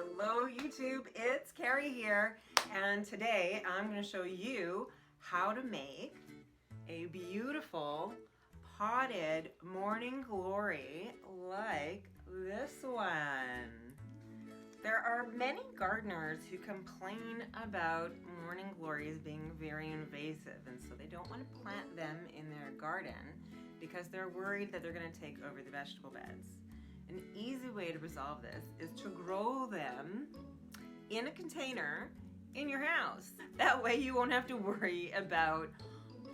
Hello YouTube, it's Carey here, and today I'm going to show you how to make a beautiful potted morning glory like this one. There are many gardeners who complain about morning glories being very invasive, and so they don't want to plant them in their garden because they're worried that they're going to take over the vegetable beds. An easy way to resolve this is to grow them in a container in your house. That way you won't have to worry about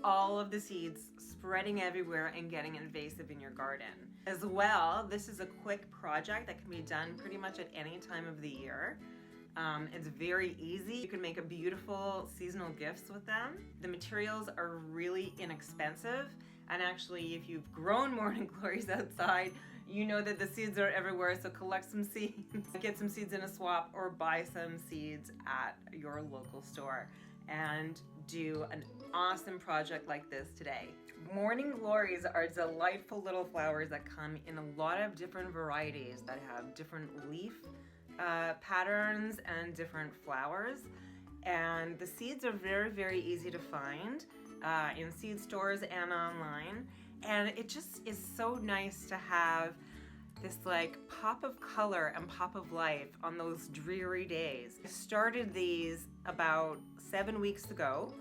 all of the seeds spreading everywhere and getting invasive in your garden. As well, this is a quick project that can be done pretty much at any time of the year. It's very easy. You can make a beautiful seasonal gifts with them. The materials are really inexpensive, and actually if you've grown morning glories outside, you know that the seeds are everywhere, so collect some seeds, get some seeds in a swap, or buy some seeds at your local store and do an awesome project like this today. Morning glories are delightful little flowers that come in a lot of different varieties that have different leaf patterns and different flowers. And the seeds are very, very easy to find in seed stores and online. And it just is so nice to have this like pop of color and pop of life on those dreary days. I started these about 7 weeks ago,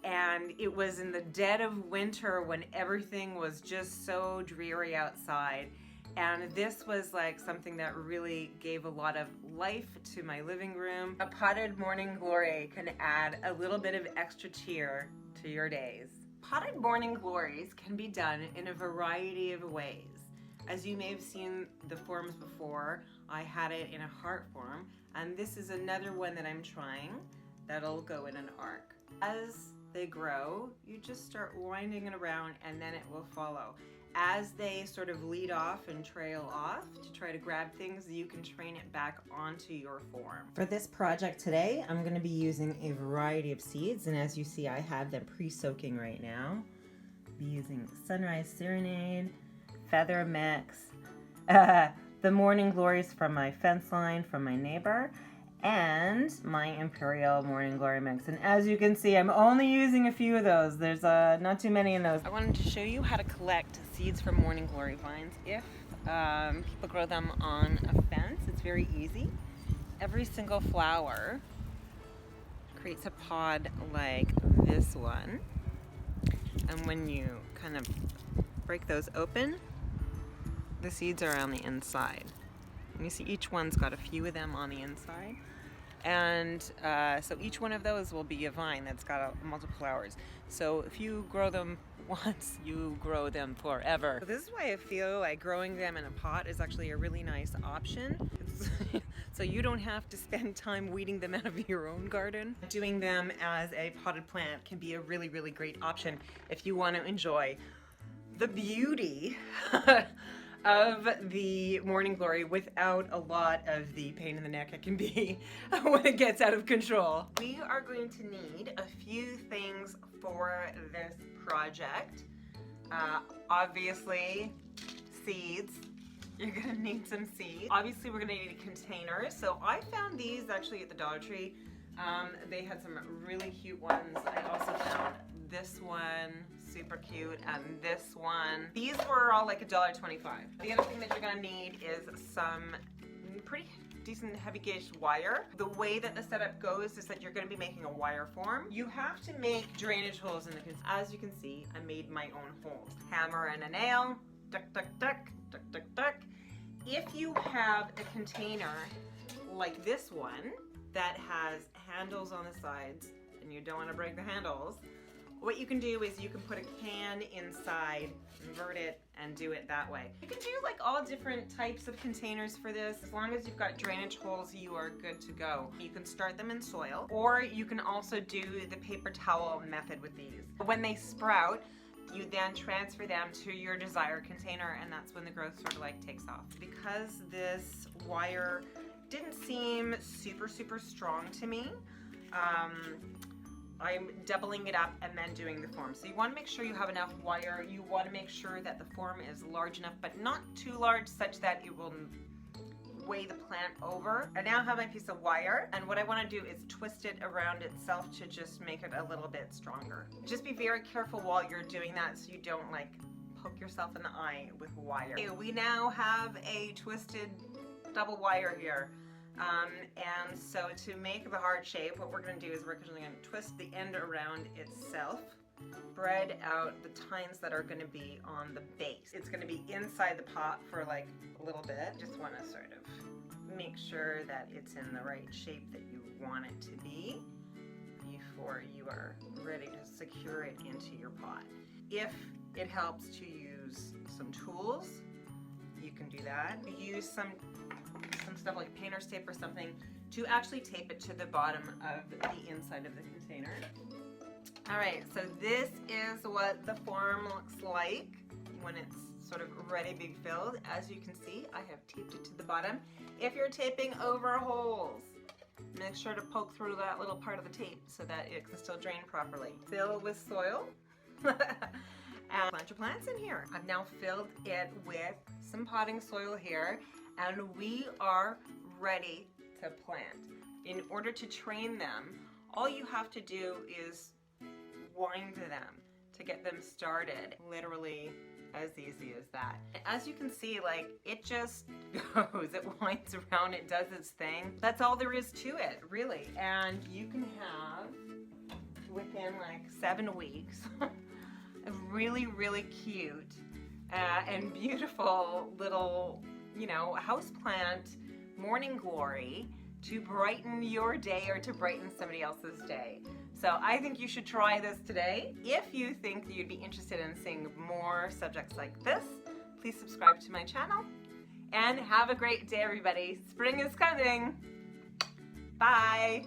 and it was in the dead of winter when everything was just so dreary outside. And this was like something that really gave a lot of life to my living room. A potted morning glory can add a little bit of extra cheer to your days. Potted morning glories can be done in a variety of ways. As you may have seen the forms before, I had it in a heart form, and this is another one that I'm trying that'll go in an arc. As they grow, you just start winding it around and then it will follow. As they sort of lead off and trail off to try to grab things, you can train it back onto your form. For this project today, I'm going to be using a variety of seeds, and as you see, I have them pre-soaking right now. I'll be using Sunrise Serenade, Feather Mix, the Morning Glories from my fence line from my neighbor, and my Imperial Morning Glory Mix. And as you can see, I'm only using a few of those. There's not too many in those. I wanted to show you how to collect seeds from Morning Glory vines. If people grow them on a fence, it's very easy. Every single flower creates a pod like this one. And when you kind of break those open, the seeds are on the inside. And you see each one's got a few of them on the inside. And so each one of those will be a vine that's got multiple flowers. So if you grow them once, you grow them forever. So this is why I feel like growing them in a pot is actually a really nice option. So you don't have to spend time weeding them out of your own garden. Doing them as a potted plant can be a really, really great option if you want to enjoy the beauty of the morning glory without a lot of the pain in the neck it can be when it gets out of control. We are going to need a few things for this project. Obviously, seeds. You're gonna need some seeds. Obviously, we're gonna need a container. So I found these actually at the Dollar Tree. They had some really cute ones. I also found this one, super cute, and this one. These were all like $1.25. The other thing that you're gonna need is some pretty decent heavy gauge wire. The way that the setup goes is that you're gonna be making a wire form. You have to make drainage holes in the container. As you can see, I made my own holes. Hammer and a nail, duck, duck, duck, duck, duck, duck. If you have a container like this one that has handles on the sides and you don't want to break the handles, what you can do is you can put a can inside, invert it, and do it that way. You can do like all different types of containers for this. As long as you've got drainage holes, you are good to go. You can start them in soil, or you can also do the paper towel method with these. When they sprout, you then transfer them to your desired container, and that's when the growth sort of like takes off. Because this wire didn't seem super, super strong to me, I'm doubling it up and then doing the form. So you want to make sure you have enough wire. You want to make sure that the form is large enough, but not too large such that it will sway the plant over. I now have my piece of wire, and what I want to do is twist it around itself to just make it a little bit stronger. Just be very careful while you're doing that so you don't like poke yourself in the eye with wire. Okay, we now have a twisted double wire here. And so to make the heart shape, what we're going to do is we're going to twist the end around itself, spread out the tines that are going to be on the base. It's going to be inside the pot for like a little bit. Just want to sort of make sure that it's in the right shape that you want it to be before you are ready to secure it into your pot. If it helps to use some tools, you can do that. Use some stuff like painter's tape or something to actually tape it to the bottom of the inside of the container. All right, so this is what the form looks like when it's sort of ready to be filled. As you can see, I have taped it to the bottom. If you're taping over holes, make sure to poke through that little part of the tape so that it can still drain properly. Fill with soil. And plant your plants in here. I've now filled it with some potting soil here, and we are ready to plant. In order to train them, all you have to do is wind them to get them started. Literally as easy as that. As you can see, like, it just goes, it winds around, it does its thing. That's all there is to it, really. And you can have, within like 7 weeks, a really, really cute and beautiful little, you know, houseplant morning glory to brighten your day or to brighten somebody else's day. So I think you should try this today. If you think that you'd be interested in seeing more subjects like this, please subscribe to my channel and have a great day, everybody. Spring is coming. Bye.